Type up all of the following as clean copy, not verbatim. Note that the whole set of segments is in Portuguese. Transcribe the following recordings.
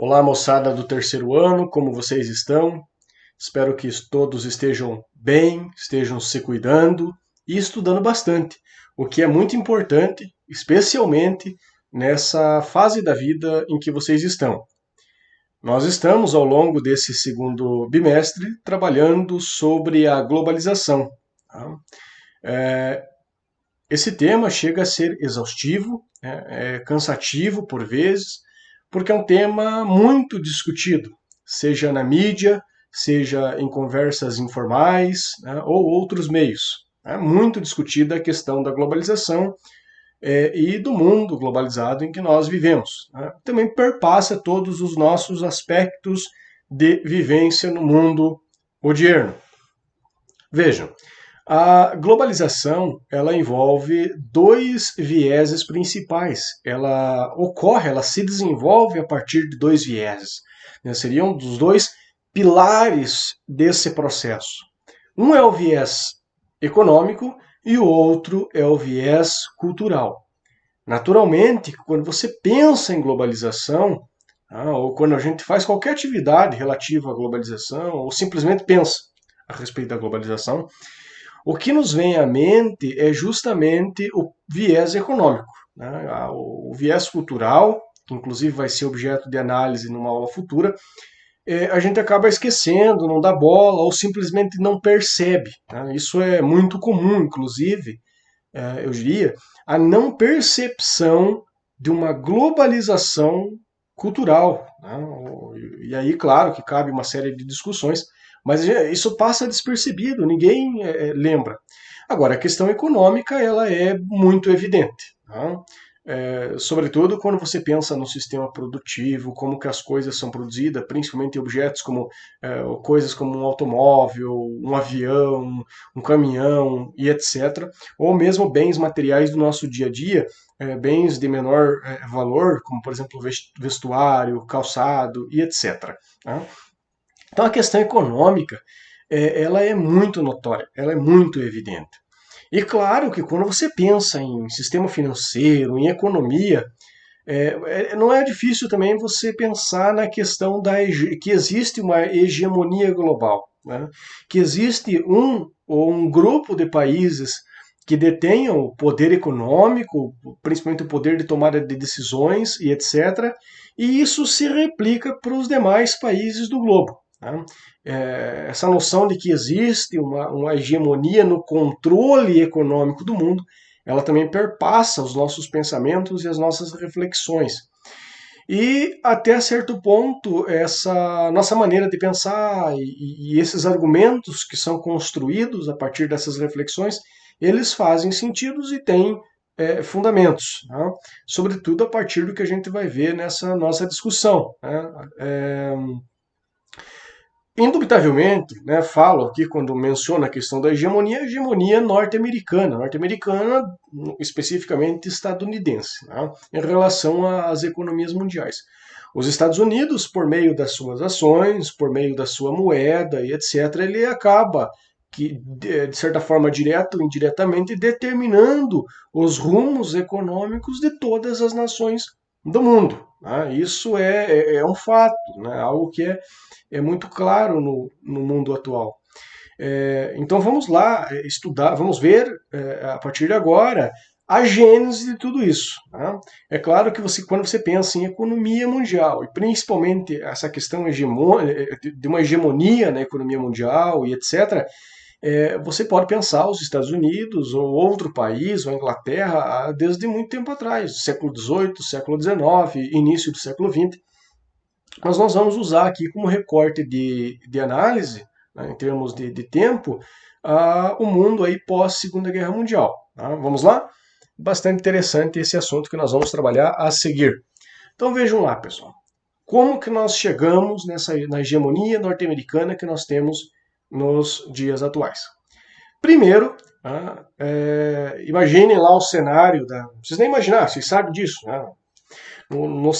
Olá, moçada do terceiro ano, como vocês estão? Espero que todos estejam bem, estejam se cuidando e estudando bastante, o que é muito importante, especialmente nessa fase da vida em que vocês estão. Nós estamos, ao longo desse segundo bimestre, trabalhando sobre a globalização. Tá? Esse tema chega a ser exaustivo, é cansativo por vezes, porque é um tema muito discutido, seja na mídia, seja em conversas informais, né, ou outros meios. É muito discutida a questão da globalização e do mundo globalizado em que nós vivemos. Né. Também perpassa todos os nossos aspectos de vivência no mundo odierno. Vejam, a globalização, ela envolve dois vieses principais. Ela se desenvolve a partir de dois vieses. Né? Seriam dos dois pilares desse processo. Um é o viés econômico e o outro é o viés cultural. Naturalmente, quando você pensa em globalização, ou quando a gente faz qualquer atividade relativa à globalização, ou simplesmente pensa a respeito da globalização, o que nos vem à mente é justamente o viés econômico, né? O viés cultural, que inclusive vai ser objeto de análise numa aula futura, a gente acaba esquecendo, não dá bola ou simplesmente não percebe. Né? Isso é muito comum, inclusive, eu diria, a não percepção de uma globalização cultural. Né? E aí, claro, que cabe uma série de discussões, mas isso passa despercebido, ninguém lembra. Agora, a questão econômica ela é muito evidente. Tá? Sobretudo quando você pensa no sistema produtivo, como que as coisas são produzidas, principalmente objetos como coisas como um automóvel, um avião, um caminhão e etc. Ou mesmo bens materiais do nosso dia a dia, bens de menor valor, como por exemplo vestuário, calçado e etc. Tá? Então a questão econômica ela é muito notória, ela é muito evidente. E claro que quando você pensa em sistema financeiro, em economia, não é difícil também você pensar na questão que existe uma hegemonia global, né? Que existe um ou um grupo de países que detenham o poder econômico, principalmente o poder de tomada de decisões e etc. E isso se replica para os demais países do globo. Né? Essa noção de que existe uma hegemonia no controle econômico do mundo, ela também perpassa os nossos pensamentos e as nossas reflexões. E até certo ponto, essa nossa maneira de pensar e esses argumentos que são construídos a partir dessas reflexões, eles fazem sentido e têm fundamentos, né? Sobretudo a partir do que a gente vai ver nessa nossa discussão. Né? Indubitavelmente, né, falo aqui quando menciono a questão da hegemonia, a hegemonia norte-americana especificamente estadunidense, né, em relação às economias mundiais. Os Estados Unidos, por meio das suas ações, por meio da sua moeda e etc., ele acaba, de certa forma, direta ou indiretamente, determinando os rumos econômicos de todas as nações do mundo. Né? Isso é um fato, né? Algo que é muito claro no mundo atual. Então vamos lá estudar, vamos ver a partir de agora a gênese de tudo isso. Tá? É claro que quando você pensa em economia mundial, e principalmente essa questão de uma hegemonia na economia mundial e etc., você pode pensar os Estados Unidos ou outro país, ou a Inglaterra, desde muito tempo atrás, século XVIII, século XIX, início do século XX. Mas nós vamos usar aqui como recorte de análise, né, em termos de tempo, o mundo aí pós Segunda Guerra Mundial. Tá? Vamos lá? Bastante interessante esse assunto que nós vamos trabalhar a seguir. Então vejam lá, pessoal. Como que nós chegamos na hegemonia norte-americana que nós temos nos dias atuais? Primeiro, imaginem lá o cenário não precisa nem imaginar, vocês sabem disso, né?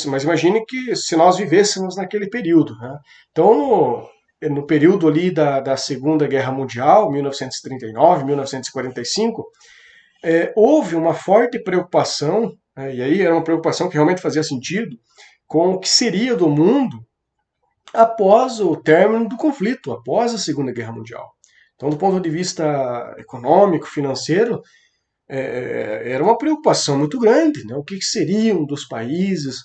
Mas imagine que se nós vivêssemos naquele período. Né? Então, no período ali da Segunda Guerra Mundial, 1939, 1945, houve uma forte preocupação, né? E aí era uma preocupação que realmente fazia sentido, com o que seria do mundo após o término do conflito, após a Segunda Guerra Mundial. Então, do ponto de vista econômico, financeiro, era uma preocupação muito grande, né? O que seriam dos países,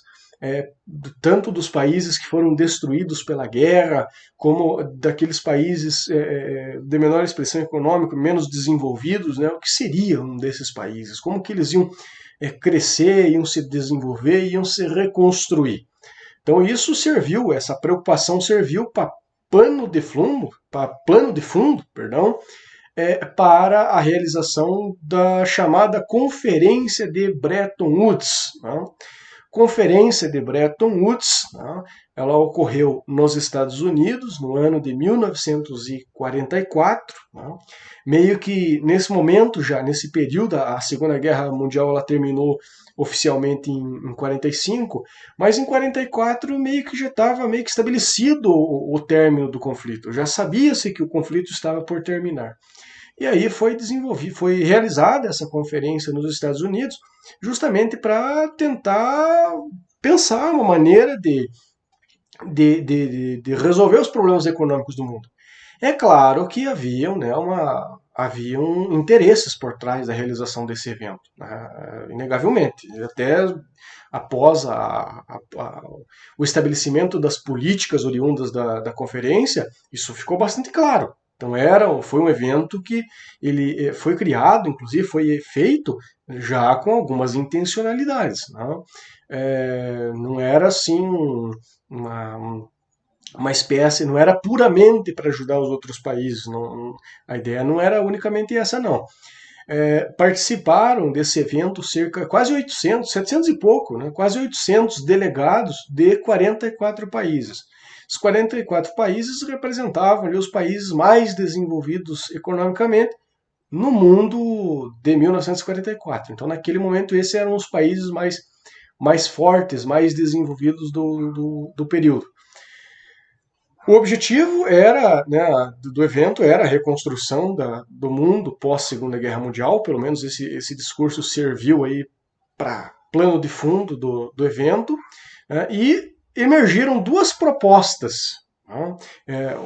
tanto dos países que foram destruídos pela guerra, como daqueles países de menor expressão econômica, menos desenvolvidos, né? O que seriam desses países? Como que eles iam crescer, iam se desenvolver, iam se reconstruir? Então isso serviu, essa preocupação serviu para plano de fundo, perdão, para a realização da chamada Conferência de Bretton Woods. Né? Conferência de Bretton Woods, né? Ela ocorreu nos Estados Unidos no ano de 1944, né? Meio que nesse momento já, nesse período, a Segunda Guerra Mundial ela terminou oficialmente em 45, mas em 44 meio que já estava meio que estabelecido o término do conflito, já sabia-se que o conflito estava por terminar. E aí foi realizada essa conferência nos Estados Unidos, justamente para tentar pensar uma maneira de resolver os problemas econômicos do mundo. É claro que haviam interesses por trás da realização desse evento, né? Inegavelmente. Até após o estabelecimento das políticas oriundas da conferência, isso ficou bastante claro. Então foi um evento que ele foi criado, inclusive foi feito já com algumas intencionalidades. Não, não era assim uma espécie, não era puramente para ajudar os outros países. Não, a ideia não era unicamente essa, não. Participaram desse evento quase 800, 700 e pouco, né, quase 800 delegados de 44 países. Os 44 países representavam ali, os países mais desenvolvidos economicamente no mundo de 1944. Então, naquele momento, esses eram os países mais fortes, mais desenvolvidos do período. O objetivo do evento era a reconstrução do mundo pós-Segunda Guerra Mundial, pelo menos esse discurso serviu aí para plano de fundo do evento, né, e emergiram duas propostas. Né?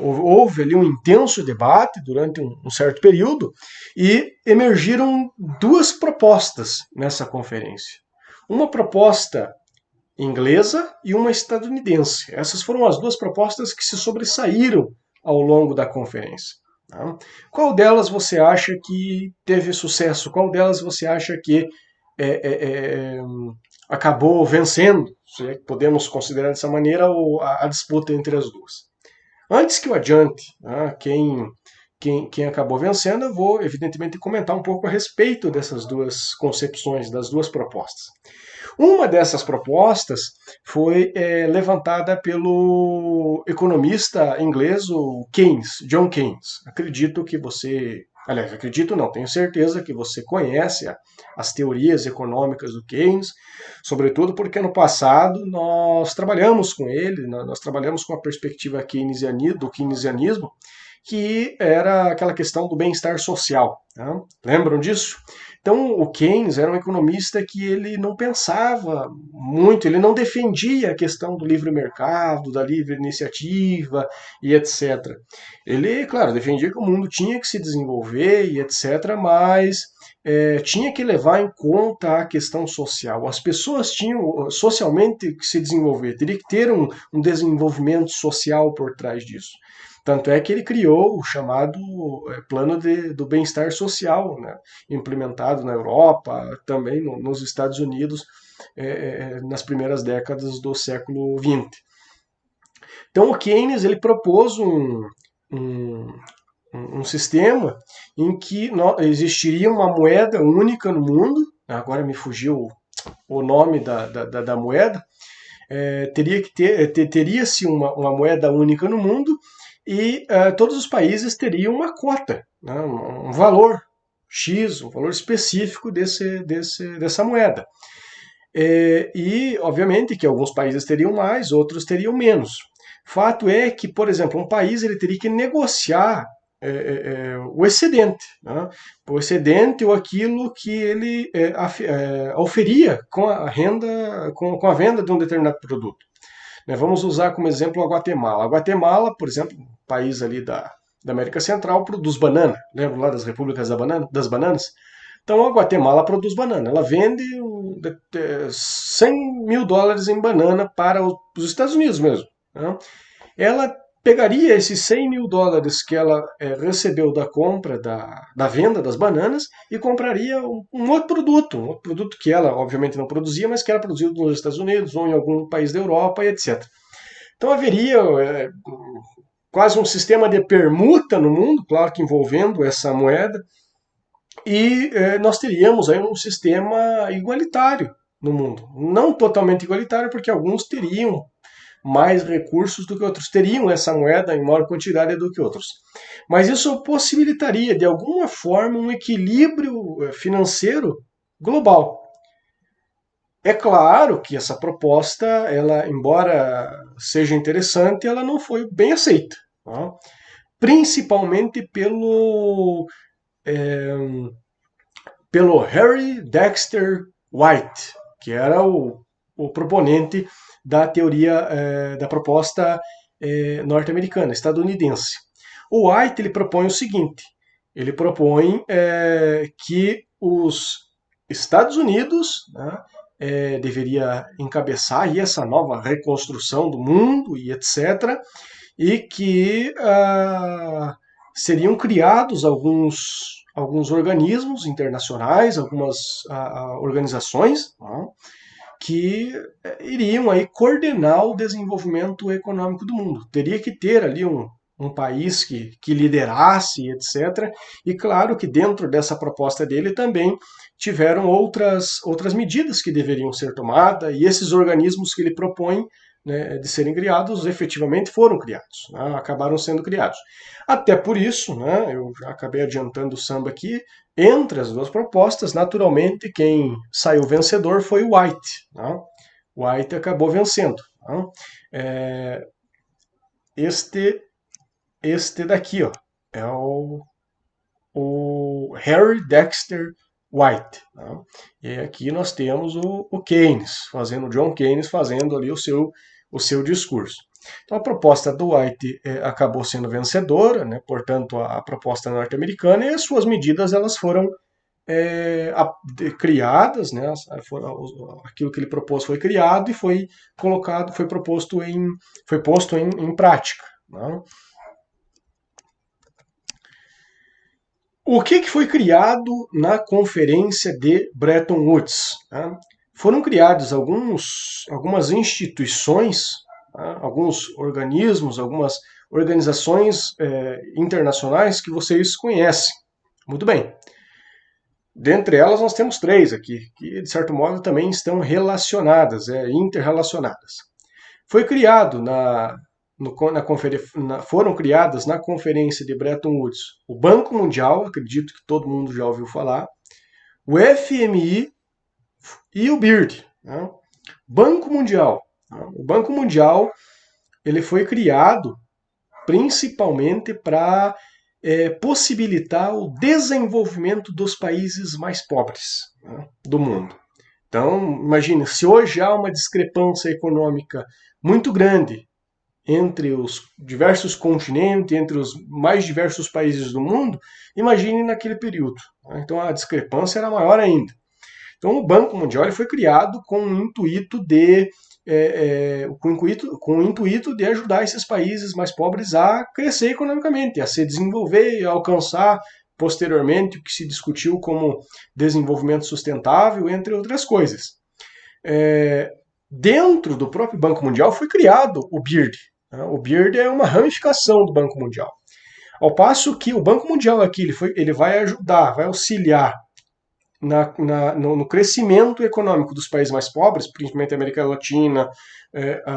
Houve ali um intenso debate durante um certo período e emergiram duas propostas nessa conferência. Uma proposta inglesa e uma estadunidense. Essas foram as duas propostas que se sobressaíram ao longo da conferência. Tá? Qual delas você acha que teve sucesso? Qual delas você acha que acabou vencendo? Se podemos considerar dessa maneira a disputa entre as duas. Antes que eu adiante, né, quem acabou vencendo, eu vou evidentemente comentar um pouco a respeito dessas duas concepções, das duas propostas. Uma dessas propostas foi levantada pelo economista inglês, o Keynes, John Keynes. Tenho certeza que você conhece as teorias econômicas do Keynes, sobretudo porque no passado nós trabalhamos com ele, nós trabalhamos com a perspectiva do keynesianismo, que era aquela questão do bem-estar social. Né? Lembram disso? Então, o Keynes era um economista que ele não pensava muito, ele não defendia a questão do livre mercado, da livre iniciativa e etc. Ele, claro, defendia que o mundo tinha que se desenvolver e etc., mas tinha que levar em conta a questão social. As pessoas tinham socialmente que se desenvolver, teria que ter um desenvolvimento social por trás disso. Tanto é que ele criou o chamado plano do bem-estar social, né, implementado na Europa, também nos Estados Unidos, nas primeiras décadas do século XX. Então o Keynes ele propôs um sistema em que existiria uma moeda única no mundo, agora me fugiu o nome da moeda, teria-se uma moeda única no mundo, e todos os países teriam uma cota, né, um valor X, um valor específico dessa moeda. E, obviamente, que alguns países teriam mais, outros teriam menos. Fato é que, por exemplo, um país ele teria que negociar o excedente, né? O excedente ou aquilo que ele oferia com a renda, com a venda de um determinado produto. Né? Vamos usar como exemplo a Guatemala. A Guatemala, por exemplo, país ali da América Central, produz banana. Lembra lá das repúblicas das bananas? Então a Guatemala produz banana. Ela vende 100 mil dólares em banana para os Estados Unidos mesmo. Né? Ela pegaria esses 100 mil dólares que ela recebeu da compra, da venda das bananas, e compraria um outro produto que ela, obviamente, não produzia, mas que era produzido nos Estados Unidos ou em algum país da Europa e etc. Então haveria quase um sistema de permuta no mundo, claro que envolvendo essa moeda, e nós teríamos aí um sistema igualitário no mundo. Não totalmente igualitário, porque alguns teriam mais recursos do que outros, teriam essa moeda em maior quantidade do que outros. Mas isso possibilitaria, de alguma forma, um equilíbrio financeiro global. É claro que essa proposta, ela, embora seja interessante, ela não foi bem aceita. Tá? Principalmente pelo Harry Dexter White, que era o proponente da teoria da proposta norte-americana, estadunidense. O White ele propõe o seguinte: ele propõe que os Estados Unidos, né, deveria encabeçar aí essa nova reconstrução do mundo e etc., e que seriam criados alguns organismos internacionais, algumas organizações, né, que iriam aí coordenar o desenvolvimento econômico do mundo. Teria que ter ali um país que liderasse, etc. E claro que dentro dessa proposta dele também tiveram outras medidas que deveriam ser tomadas, e esses organismos que ele propõe, né, de serem criados, efetivamente foram criados, né, acabaram sendo criados. Até por isso, né, eu já acabei adiantando o samba aqui, entre as duas propostas, naturalmente, quem saiu vencedor foi o White. Né? O White acabou vencendo. Né? Este daqui, ó, é o Harry Dexter White. Né? E aqui nós temos o Keynes, o John Keynes fazendo ali o seu discurso. Então a proposta do White acabou sendo vencedora, né? Portanto a proposta norte-americana, e as suas medidas elas foram criadas, né? Aquilo que ele propôs foi criado e foi colocado, foi posto em prática. Né? O que foi criado na Conferência de Bretton Woods? Né? Foram criadas algumas instituições, né? Alguns organismos, algumas organizações internacionais que vocês conhecem. Muito bem. Dentre elas nós temos 3 aqui, que de certo modo também estão relacionadas, interrelacionadas. Foi criado foram criadas na Conferência de Bretton Woods o Banco Mundial, acredito que todo mundo já ouviu falar, o FMI e o BIRD. Né? Banco Mundial. O Banco Mundial ele foi criado principalmente para possibilitar o desenvolvimento dos países mais pobres, né, do mundo. Então, imagine, se hoje há uma discrepância econômica muito grande entre os diversos continentes, entre os mais diversos países do mundo, imagine naquele período. Né? Então a discrepância era maior ainda. Então o Banco Mundial foi criado com o intuito de ajudar esses países mais pobres a crescer economicamente, a se desenvolver e a alcançar posteriormente o que se discutiu como desenvolvimento sustentável, entre outras coisas. Dentro do próprio Banco Mundial foi criado o BIRD. O BIRD é uma ramificação do Banco Mundial. Ao passo que o Banco Mundial aqui ele vai ajudar, vai auxiliar no crescimento econômico dos países mais pobres, principalmente a América Latina,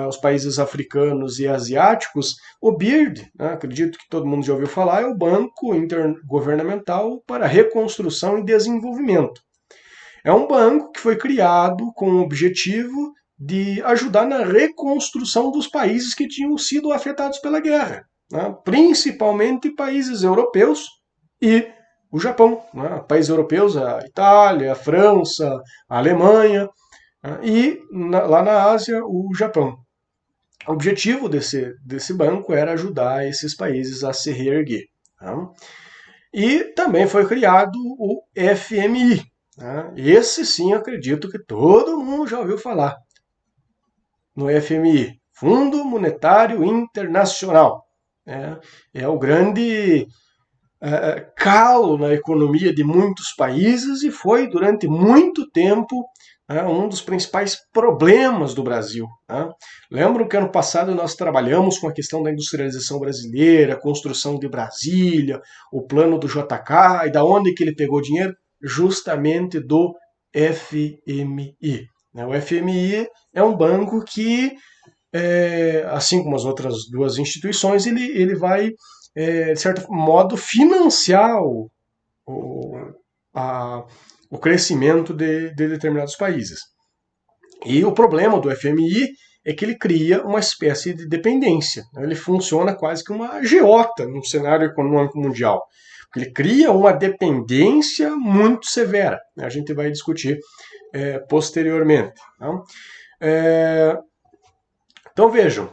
os países africanos e asiáticos. O BIRD, né, acredito que todo mundo já ouviu falar, é o Banco Intergovernamental para Reconstrução e Desenvolvimento. É um banco que foi criado com o objetivo de ajudar na reconstrução dos países que tinham sido afetados pela guerra. né? Principalmente países europeus e o Japão. Né? Países europeus, a Itália, a França, a Alemanha, né? E lá na Ásia, o Japão. O objetivo desse banco era ajudar esses países a se reerguer. Tá? E também foi criado o FMI. Né? Esse sim acredito que todo mundo já ouviu falar no FMI, Fundo Monetário Internacional. É o grande calo na economia de muitos países e foi durante muito tempo um dos principais problemas do Brasil. Né? Lembro que ano passado nós trabalhamos com a questão da industrialização brasileira, a construção de Brasília, o plano do JK, e da onde que ele pegou dinheiro? Justamente do FMI. Né? O FMI é um banco que, assim como as outras duas instituições, ele vai, de certo modo, financiar o, a, o crescimento de determinados países. E o problema do FMI é que ele cria uma espécie de dependência. Ele funciona quase que uma agiota no cenário econômico mundial. Ele cria uma dependência muito severa. A gente vai discutir posteriormente. Tá? Então vejam,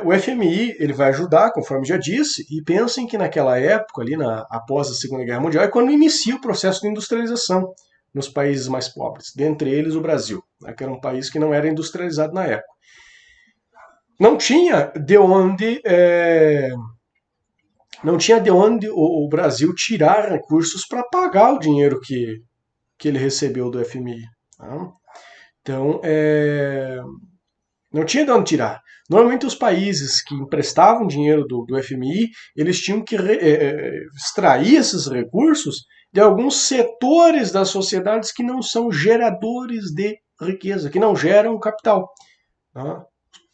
o FMI ele vai ajudar, conforme já disse, e pensem que naquela época, ali após a Segunda Guerra Mundial, é quando inicia o processo de industrialização nos países mais pobres, dentre eles o Brasil, né, que era um país que não era industrializado na época. Não tinha de onde, o Brasil tirar recursos para pagar o dinheiro que ele recebeu do FMI. Tá? Então, não tinha de onde tirar. Normalmente os países que emprestavam dinheiro do FMI, eles tinham que extrair esses recursos de alguns setores das sociedades que não são geradores de riqueza, que não geram capital. Tá?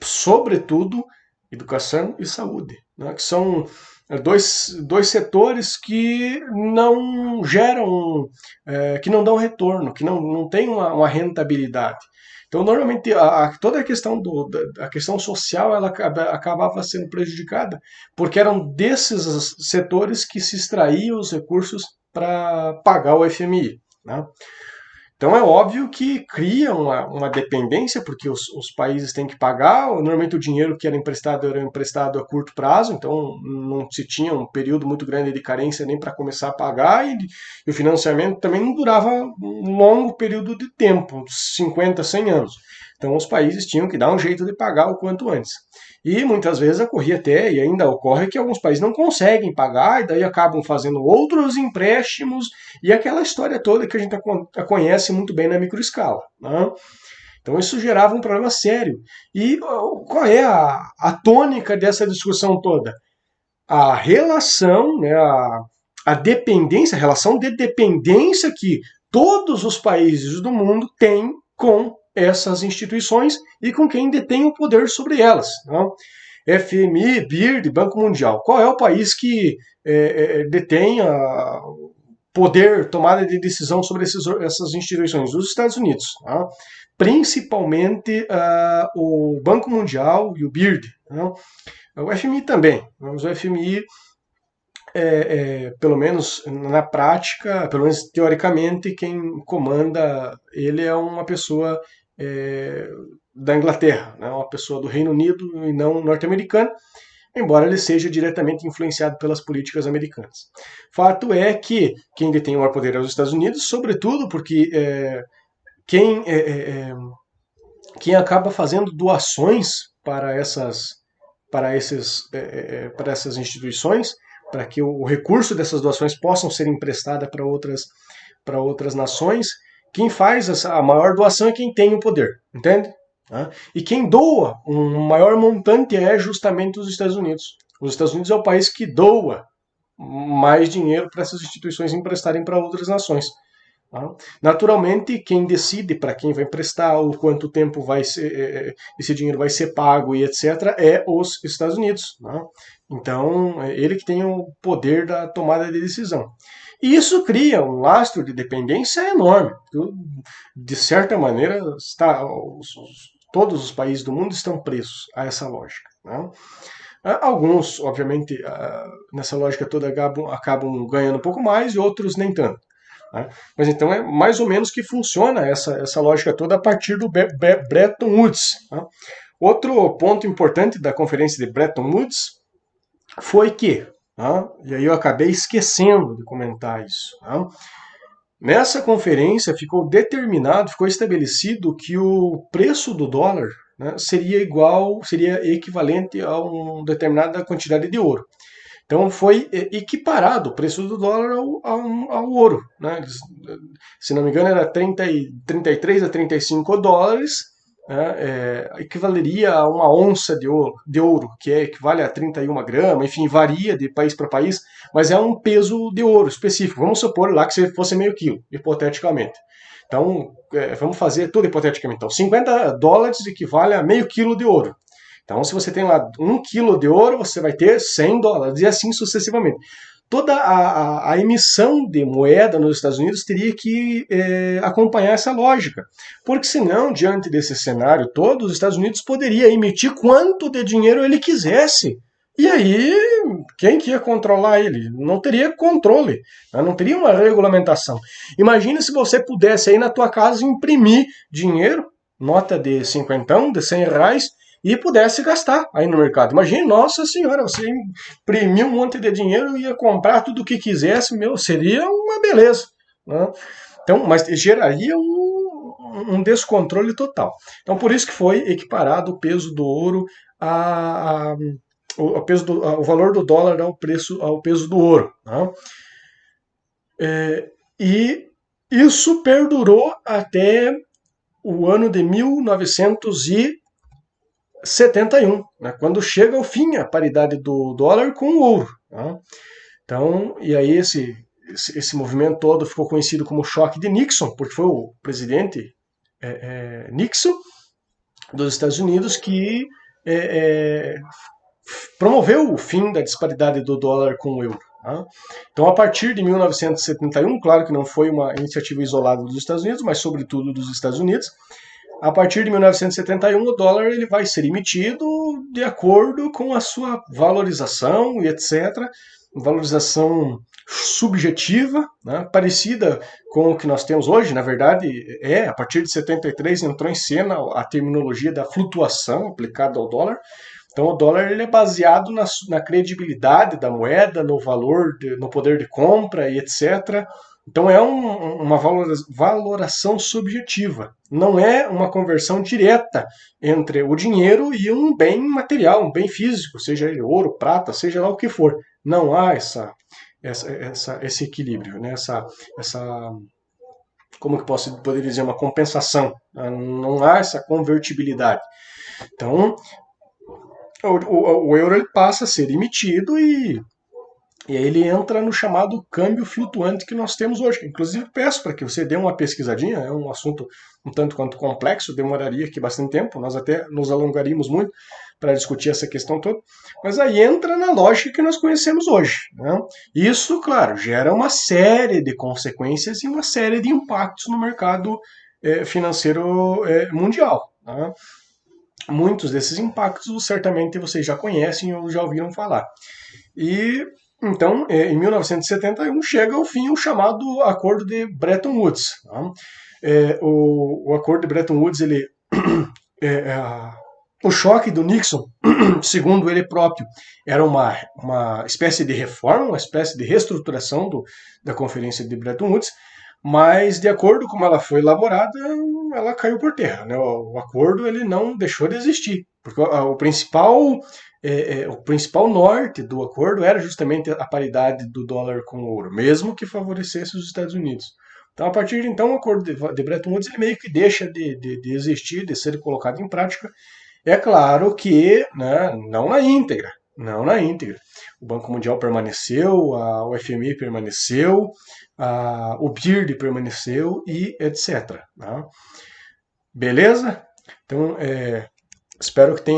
Sobretudo, educação e saúde, né? Que são dois setores que não geram, que não dão retorno, que não têm uma rentabilidade. Então, normalmente, toda a questão social ela acabava sendo prejudicada, porque eram desses setores que se extraíam os recursos para pagar o FMI. Né? Então é óbvio que cria uma dependência, porque os países têm que pagar, normalmente o dinheiro que era emprestado a curto prazo, então não se tinha um período muito grande de carência nem para começar a pagar, e o financiamento também não durava um longo período de tempo, uns 50, 100 anos. Então os países tinham que dar um jeito de pagar o quanto antes. E muitas vezes ocorria até, e ainda ocorre, que alguns países não conseguem pagar, e daí acabam fazendo outros empréstimos, e aquela história toda que a gente conhece muito bem na microescala. Né? Então isso gerava um problema sério. E qual é a tônica dessa discussão toda? A relação, né, a dependência, a relação de dependência que todos os países do mundo têm com essas instituições e com quem detém o poder sobre elas. Né? FMI, BIRD, Banco Mundial. Qual é o país que detém a poder, tomada de decisão sobre essas instituições? Os Estados Unidos. Tá? Principalmente o Banco Mundial e o BIRD. Né? O FMI também, mas o FMI, pelo menos na prática, pelo menos teoricamente, quem comanda ele é uma pessoa da Inglaterra, né? Uma pessoa do Reino Unido e não norte-americana, embora ele seja diretamente influenciado pelas políticas americanas. Fato é que quem detém o maior poder é os Estados Unidos, sobretudo porque quem acaba fazendo doações para essas instituições, para que o recurso dessas doações possam ser emprestadas para outras nações, quem faz a maior doação é quem tem o poder, entende? E quem doa um maior montante é justamente os Estados Unidos. Os Estados Unidos é o país que doa mais dinheiro para essas instituições emprestarem para outras nações. Naturalmente, quem decide para quem vai emprestar, o quanto tempo esse dinheiro vai ser pago e etc., é os Estados Unidos. Então, é ele que tem o poder da tomada de decisão. E isso cria um lastro de dependência enorme. De certa maneira, todos os países do mundo estão presos a essa lógica. Alguns, obviamente, nessa lógica toda acabam ganhando um pouco mais e outros nem tanto. Né? Mas então é mais ou menos que funciona essa lógica toda a partir do Bretton Woods. Né? Outro ponto importante da conferência de Bretton Woods foi que, e aí eu acabei esquecendo de comentar isso, nessa conferência ficou determinado, ficou estabelecido que o preço do dólar, né, seria equivalente a uma determinada quantidade de ouro. Então foi equiparado o preço do dólar ao ouro. Né? Se não me engano, era 33 a 35 dólares, né? Equivaleria a uma onça de ouro, que equivale a 31 gramas, enfim, varia de país para país, mas é um peso de ouro específico. Vamos supor lá que fosse meio quilo, hipoteticamente. Então, vamos fazer tudo hipoteticamente. Então, 50 dólares equivale a meio quilo de ouro. Então, se você tem lá 1 quilo de ouro, você vai ter 100 dólares, e assim sucessivamente. Toda a emissão de moeda nos Estados Unidos teria que acompanhar essa lógica. Porque senão, diante desse cenário todo, os Estados Unidos poderia emitir quanto de dinheiro ele quisesse. E aí, quem que ia controlar ele? Não teria controle, não teria uma regulamentação. Imagina se você pudesse aí na tua casa imprimir dinheiro, nota de 50, de 100 reais, e pudesse gastar aí no mercado. Imagine, nossa senhora, você imprimir um monte de dinheiro e ia comprar tudo o que quisesse, seria uma beleza. Né? Então, mas geraria um descontrole total. Então, por isso que foi equiparado o peso do ouro o valor do dólar ao peso do ouro. Né? E isso perdurou até o ano de 1971, né, quando chega ao fim a paridade do dólar com o ouro. Tá? Então, e aí esse movimento todo ficou conhecido como choque de Nixon, porque foi o presidente Nixon dos Estados Unidos que promoveu o fim da disparidade do dólar com o euro. Tá? Então, a partir de 1971, claro que não foi uma iniciativa isolada dos Estados Unidos, mas sobretudo dos Estados Unidos, a partir de 1971, o dólar ele vai ser emitido de acordo com a sua valorização e etc. Valorização subjetiva, né, parecida com o que nós temos hoje. Na verdade, a partir de 73 entrou em cena a terminologia da flutuação aplicada ao dólar. Então, o dólar ele é baseado na credibilidade da moeda, no valor, no poder de compra e etc. Então é uma valoração subjetiva, não é uma conversão direta entre o dinheiro e um bem material, um bem físico, seja ele ouro, prata, seja lá o que for. Não há esse equilíbrio, né? Como que poder dizer, uma compensação, não há essa convertibilidade. Então, o euro ele passa a ser emitido e aí ele entra no chamado câmbio flutuante que nós temos hoje. Inclusive peço para que você dê uma pesquisadinha, é um assunto um tanto quanto complexo, demoraria aqui bastante tempo, nós até nos alongaríamos muito para discutir essa questão toda, mas aí entra na lógica que nós conhecemos hoje. Né? Isso, claro, gera uma série de consequências e uma série de impactos no mercado financeiro mundial. Né? Muitos desses impactos certamente vocês já conhecem ou já ouviram falar. E então, em 1971, chega ao fim o chamado Acordo de Bretton Woods. Tá? O Acordo de Bretton Woods, o choque do Nixon, segundo ele próprio, era uma espécie de reforma, uma espécie de reestruturação da Conferência de Bretton Woods, mas de acordo com como ela foi elaborada, ela caiu por terra. Né? O acordo ele não deixou de existir, porque o principal norte do acordo era justamente a paridade do dólar com o ouro, mesmo que favorecesse os Estados Unidos. Então, a partir de então, o acordo de Bretton Woods ele meio que deixa de existir, de ser colocado em prática. É claro que não na íntegra. Não na íntegra. O Banco Mundial permaneceu, o FMI permaneceu, o BIRD permaneceu e etc. Né? Beleza? Então, espero que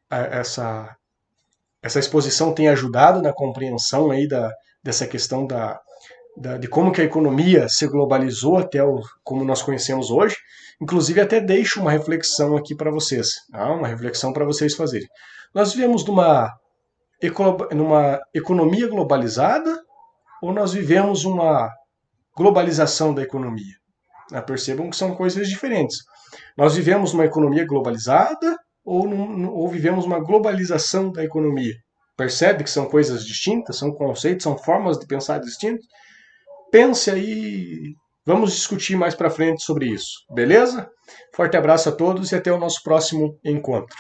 essa exposição tenha ajudado na compreensão aí dessa questão de como que a economia se globalizou até como nós conhecemos hoje. Inclusive, até deixo uma reflexão aqui para vocês, uma reflexão para vocês fazerem. Nós vivemos numa economia globalizada ou nós vivemos uma globalização da economia? Percebam que são coisas diferentes. Nós vivemos uma economia globalizada ou vivemos uma globalização da economia? Percebe que são coisas distintas, são conceitos, são formas de pensar distintas? Pense aí, vamos discutir mais para frente sobre isso, beleza? Forte abraço a todos e até o nosso próximo encontro.